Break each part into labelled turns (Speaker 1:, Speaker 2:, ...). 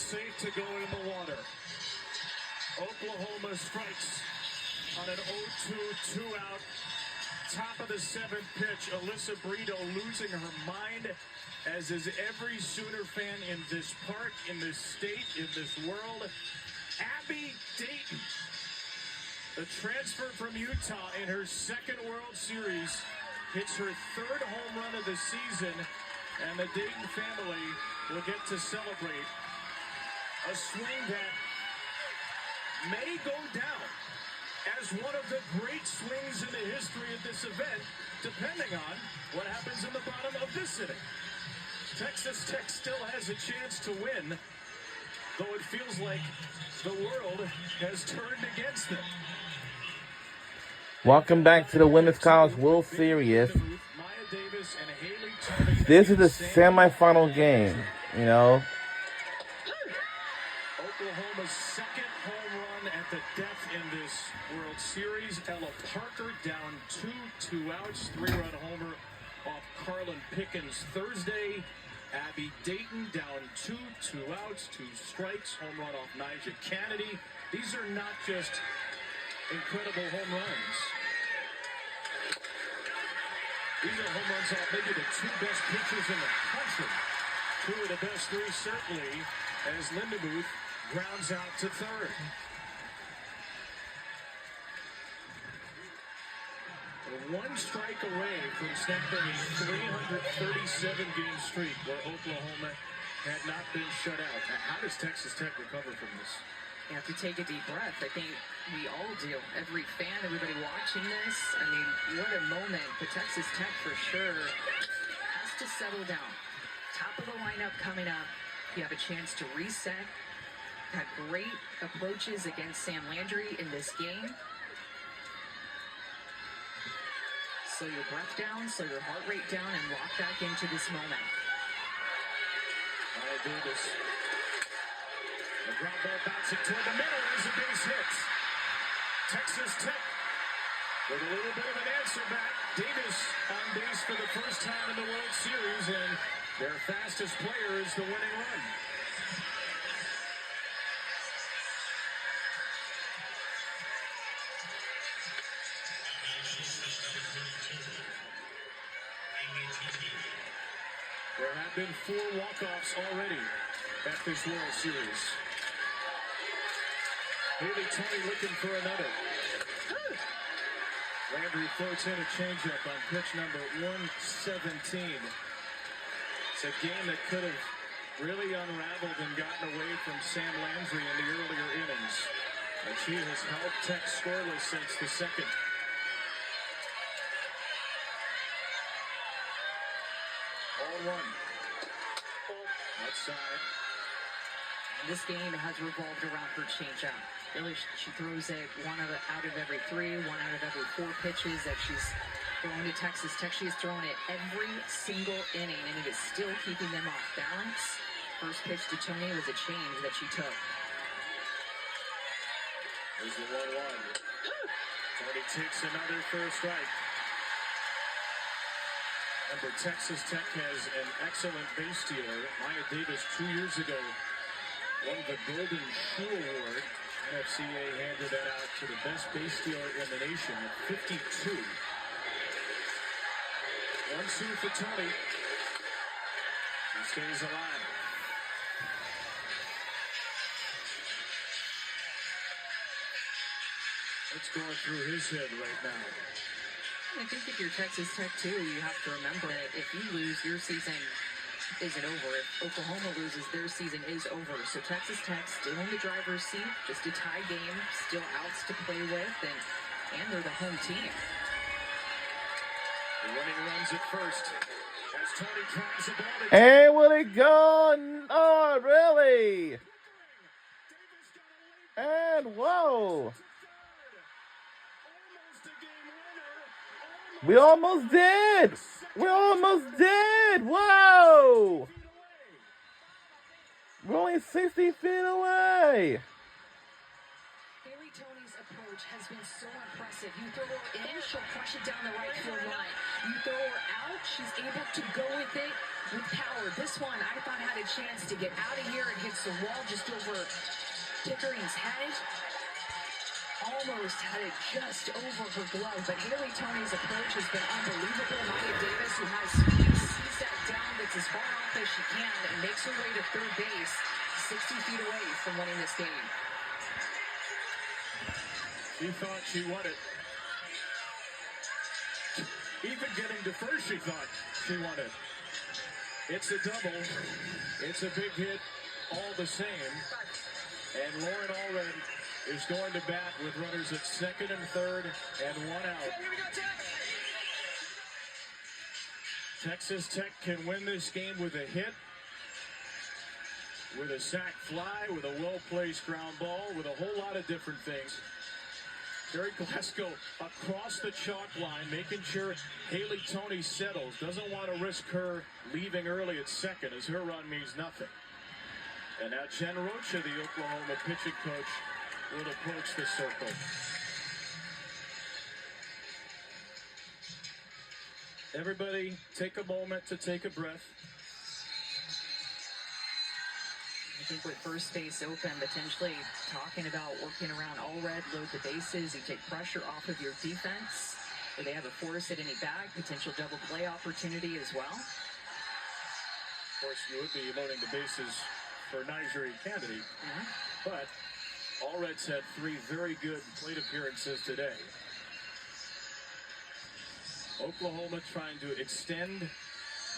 Speaker 1: safe to go in the water. Oklahoma strikes on an 0-2 two-out. Top of the seventh pitch, Alyssa Brito losing her mind, as is every Sooner fan in this park, in this state, in this world. Abby Dayton, the transfer from Utah in her second World Series, hits her third home run of the season, and the Dayton family will get to celebrate a swing that may go down as one of the great swings in the history of this event, depending on what happens in the bottom of this inning. Texas Tech still has a chance to win, though it feels like the world has turned against them.
Speaker 2: Welcome back to the Women's College World Series. This is the semifinal game, you know.
Speaker 1: Oklahoma's second home run at the death in this World Series. Ella Parker down 2 outs, 3-run homer off Carlin Pickens Thursday. Abby Dayton down 2 outs, 2 strikes, home run off Nyjah Kennedy. These are not just incredible home runs. These are home runs off maybe the 2 best pitchers in the country. 2 of the best 3 certainly, as Lindemuth grounds out to third. One strike away from snapping a 337-game streak where Oklahoma had not been shut out. How does Texas Tech recover from this?
Speaker 3: You have to take a deep breath. I think we all do. Every fan, everybody watching this. I mean, what a moment. But Texas Tech for sure has to settle down. Top of the lineup coming up. You have a chance to reset. Had great approaches against Sam Landry in this game. Slow your breath down, slow your heart rate down, and lock back into this moment.
Speaker 1: Maya Davis. The ground ball bouncing toward the middle as the base hits. Texas Tech with a little bit of an answer back. Davis on base for the first time in the World Series, and their fastest player is the winning run. There have been 4 walk-offs already at this World Series. Haley Tony looking for another. Landry floats in a changeup on pitch number 117. It's a game that could have really unraveled and gotten away from Sam Landry in the earlier innings. But she has held Tech scoreless since the second. One. Outside.
Speaker 3: This game has revolved around her changeup. Really, she throws it out of every 3, 1 out of every 4 pitches that she's thrown to Texas Tech. She has thrown it every single inning, and it is still keeping them off balance. First pitch to Tony was a change that she took.
Speaker 1: There's the 1-1. Tony takes another first strike. Remember, Texas Tech has an excellent base stealer. Maya Davis 2 years ago won the Golden Shoe Award. NFCA handed that out to the best base stealer in the nation at 52. 1-2 for Tony. He stays alive. What's going through his head right now?
Speaker 3: I think if you're Texas Tech, too, you have to remember that if you lose, your season isn't over. If Oklahoma loses, their season is over. So Texas Tech still in the driver's seat, just a tie game, still outs to play with, and they're the home team.
Speaker 1: The running runs at first as Tony tries the ball.
Speaker 2: And will it go? Oh, really? And whoa. We almost did! We almost did! Whoa! We're only 60 feet away!
Speaker 3: Haley Tony's approach has been so impressive. You throw her in, she'll crush it down the right field line. You throw her out, she's able to go with it, with power. This one I thought had a chance to get out of here. It hits the wall just over Pickering's head. Almost had it just over her glove, but Haley Tony's approach has been unbelievable. Maya Davis, who has speed, sees that down, gets as far off as she can, and makes her way to third base, 60 feet away from winning this game.
Speaker 1: She thought she won it. Even getting to first, she thought she won it. It's a double. It's a big hit all the same. And Lauren Allred is going to bat with runners at second and third and one out. Texas Tech can win this game with a hit, with a sac fly, with a well-placed ground ball, with a whole lot of different things. Jerry Glasgow across the chalk line, making sure Haley Tony settles. Doesn't want to risk her leaving early at second, as her run means nothing. And now Jen Rocha, the Oklahoma pitching coach, will approach the circle. Everybody take a moment to take a breath.
Speaker 3: I think with first base open, potentially talking about working around Allred, load the bases, you take pressure off of your defense. Where they have a force at any bag, potential double play opportunity as well.
Speaker 1: Of course, you would be loading the bases for Nigeri Kennedy, but Allred's had 3 very good plate appearances today. Oklahoma trying to extend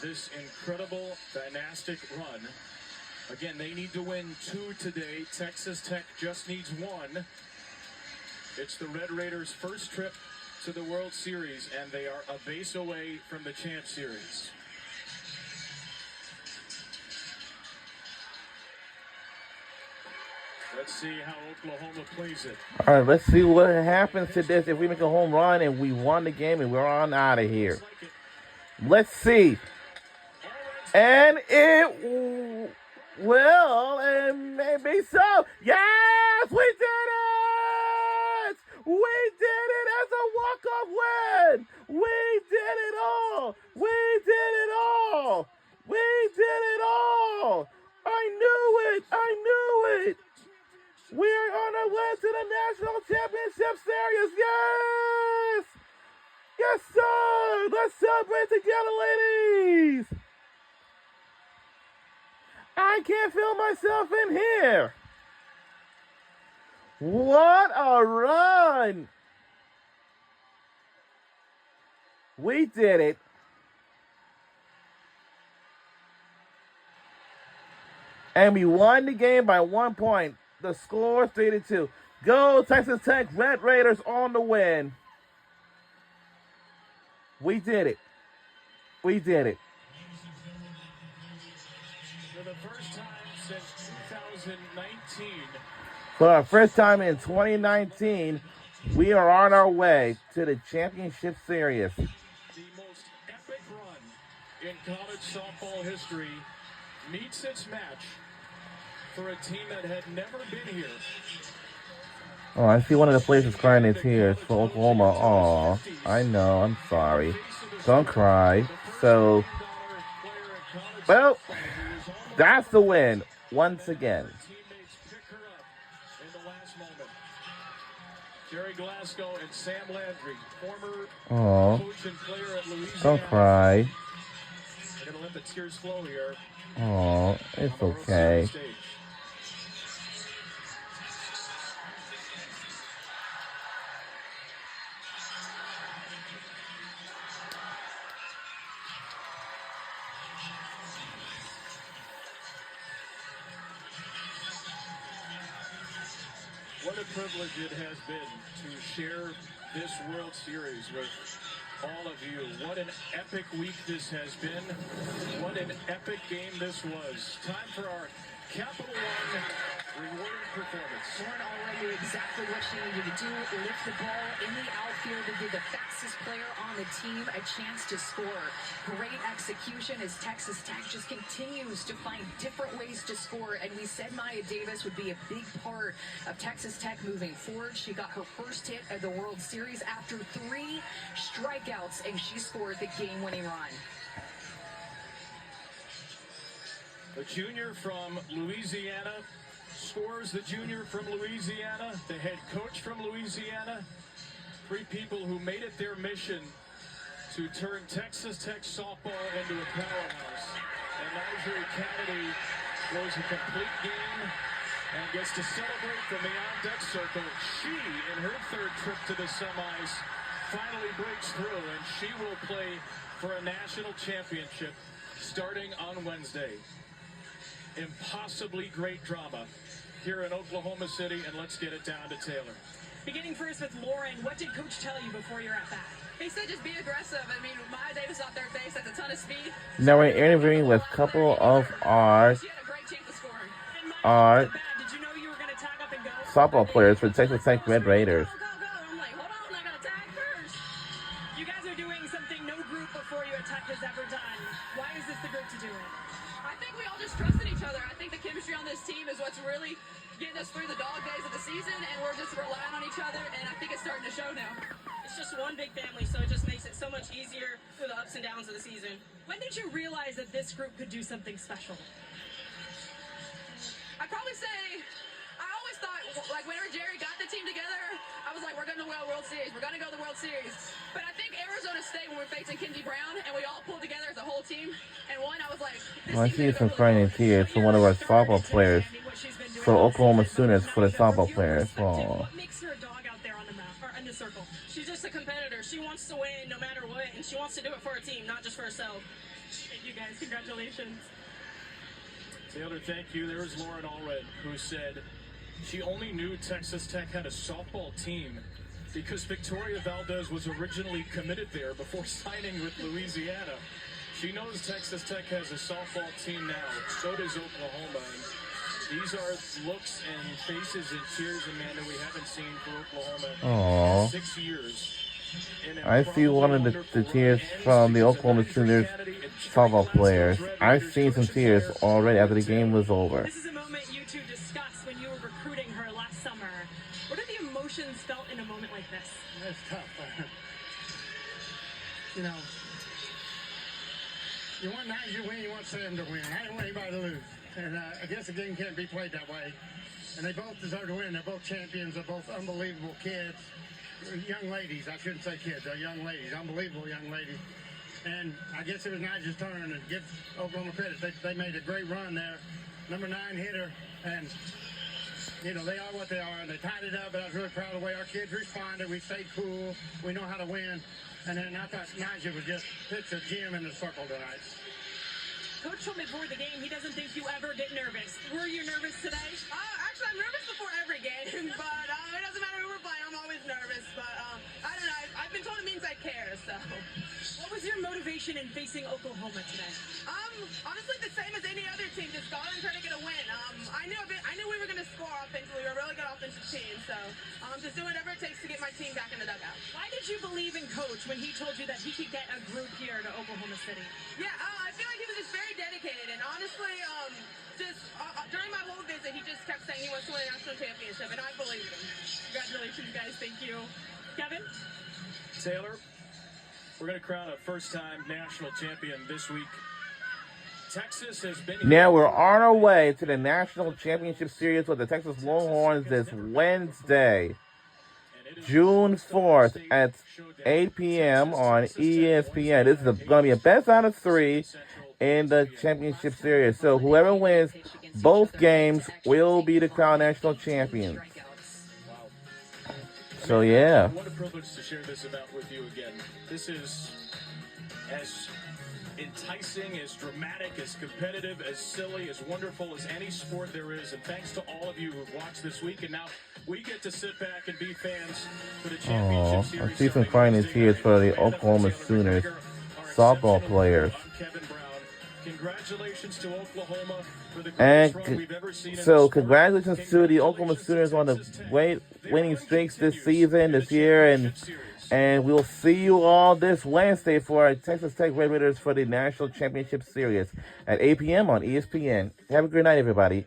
Speaker 1: this incredible dynastic run. Again, they need to win 2 today. Texas Tech just needs 1. It's the Red Raiders' first trip to the World Series, and they are a base away from the Champ Series. Let's see how Oklahoma plays it.
Speaker 2: All right, let's see what happens to this if we make a home run and we won the game and we're on out of here. Let's see. And it will, and maybe so. Yes, we did it! We did it as a walk-off win! We did it all! We did it all! We did it all! I knew it! I knew it! We are on our way to the National Championship Series. Yes! Yes, sir! Let's celebrate together, ladies! I can't feel myself in here. What a run! We did it. And we won the game by 1 point. The score is 3-2. Go Texas Tech, Red Raiders on the win. We did it. We did it.
Speaker 1: For the first time since 2019.
Speaker 2: For our first time in 2019, we are on our way to the championship series.
Speaker 1: The most epic run in college softball history meets its match for a team that had never been here.
Speaker 2: Oh, I see one of the places crying is here. It's for Oklahoma. Oh, I know. I'm sorry. Don't cry. So, well, that's the win once again.
Speaker 1: Teammates pick her up in the last moment. Jerry Glasgow and Sam Landry, former coach and player at Louisiana.
Speaker 2: Don't cry.
Speaker 1: They're going to let the tears flow here.
Speaker 2: Oh, it's okay.
Speaker 1: What a privilege it has been to share this World Series with all of you. What an epic week this has been. What an epic game this was. Time for our Capital One rewarding performance.
Speaker 3: Lauren Allred knew exactly what she needed to do. Lift the ball in the outfield to give the fastest player on the team a chance to score. Great execution as Texas Tech just continues to find different ways to score. And we said Maya Davis would be a big part of Texas Tech moving forward. She got her first hit of the World Series after 3 strikeouts, and she scored the game-winning run.
Speaker 1: A junior from Louisiana scores, the junior from Louisiana, the head coach from Louisiana. Three people who made it their mission to turn Texas Tech softball into a powerhouse. And Marjorie Kennedy throws a complete game and gets to celebrate from the on-deck circle. She, in her third trip to the semis, finally breaks through, and she will play for a national championship starting on Wednesday. Impossibly great drama here in Oklahoma City, and let's get it down to Taylor.
Speaker 4: Beginning first with Lauren, what did Coach tell you before you're at bat?
Speaker 5: He said just be aggressive. I mean, Maya Davis off third base has a ton of speed.
Speaker 2: Now we're interviewing with a couple of our
Speaker 5: She had a great chance of scoring.
Speaker 4: And
Speaker 2: All right.
Speaker 4: Maya, did you know you were going to tag up and go?
Speaker 2: softball players for Texas Tech Red Raiders.
Speaker 5: Go, go, go. I'm like, hold on, I got to tag first.
Speaker 4: You guys are doing something no group before you at Tech has ever done. Why is this the group to do it?
Speaker 5: I think we all just trusted each other. I think the chemistry on this team is what's really getting us through the dog days of the season, and we're just relying on each other, and I think it's starting to show now.
Speaker 4: It's just one big family, so it just makes it so much easier through the ups and downs of the season. When did you realize that this group could do something special?
Speaker 5: I'd probably say, I always thought, like, whenever Jerry got the team together, I was like, we're going to win a World Series. We're going to go to the World Series. But I think Arizona State, when we're facing Kenzie Brown, and we all pulled together as a whole team, and won, I was like, this
Speaker 2: I see
Speaker 5: team's
Speaker 2: some
Speaker 5: gonna go
Speaker 2: crying
Speaker 5: really
Speaker 2: tears from one of our softball players for Oklahoma Sooners for the softball players. Aww.
Speaker 4: What makes her a dog out there on the map or in the circle? She's just a competitor. She wants to win no matter what, and she wants to do it for her team, not just for herself. Thank you guys. Congratulations.
Speaker 1: Taylor, thank you. There was Lauren Allred, who said she only knew Texas Tech had a softball team because Victoria Valdez was originally committed there before signing with Louisiana. She knows Texas Tech has a softball team now. So does Oklahoma. And these are looks and faces and tears, Amanda, we haven't seen for Oklahoma in 6 years.
Speaker 2: I see one of the tears from the Oklahoma Sooners softball players. I've seen some tears already after the game was over.
Speaker 4: This is a moment you two discussed when you were recruiting her last summer. What are the emotions felt in a moment like this?
Speaker 6: That's tough. You know, you want 9 to win, you want 7 to win. I didn't want anybody to lose. And I guess the game can't be played that way. And they both deserve to win. They're both champions. They're both unbelievable kids. Young ladies. I shouldn't say kids. They're young ladies. Unbelievable young ladies. And I guess it was Nigel's turn, and give Oklahoma credit. They made a great run there. Number 9 hitter. And, you know, they are what they are. And they tied it up, but I was really proud of the way our kids responded. We stayed cool. We know how to win. And then I thought Nigel would just pitch a gem in the circle tonight.
Speaker 4: Coach told me before the game he doesn't think you ever get nervous. Were you nervous today?
Speaker 5: Actually, I'm nervous before every game, but it doesn't matter who we're playing. I'm always nervous, but I don't know. I've been told it means I care, so.
Speaker 4: What was your motivation in facing Oklahoma today?
Speaker 5: Honestly, the same as any other team, just going and trying to get a win. I knew we were going to score offensively. We're a really good offensive team, so just doing whatever it takes to get my team back in the dugout.
Speaker 4: Why did you believe in Coach when he told you that he could get a group here to Oklahoma City?
Speaker 5: Yeah, I feel like he was just very dedicated, and honestly, during my whole visit, he just kept saying he wants to win a national championship, and I believed him.
Speaker 4: Congratulations, guys. Thank you. Kevin?
Speaker 1: Taylor, we're going to crown a first-time national champion this week. Texas has been...
Speaker 2: Now we're on our way to the National Championship Series with the Texas Longhorns this Wednesday, June 4th at 8 p.m. on ESPN. This is going to be a best out of 3 in the championship series. So whoever wins both games will be the crowned national champions. So yeah.
Speaker 1: What a privilege to share this event with you again. This is as enticing, as dramatic, as competitive, as silly, as wonderful as any sport there is. And thanks to all of you who've watched this week. And now we get to sit back and be fans for the championship series.
Speaker 2: I see some crying in tears for the Oklahoma Sooners softball players.
Speaker 1: Kevin Brown. Congratulations to Oklahoma for the
Speaker 2: And
Speaker 1: greatest run we've ever seen.
Speaker 2: so congratulations to the Oklahoma Sooners on the great winning streaks this season, this year, and we'll see you all this Wednesday for our Texas Tech Red Raiders for the National Championship Series at 8 p.m. on ESPN. Have a great night, everybody.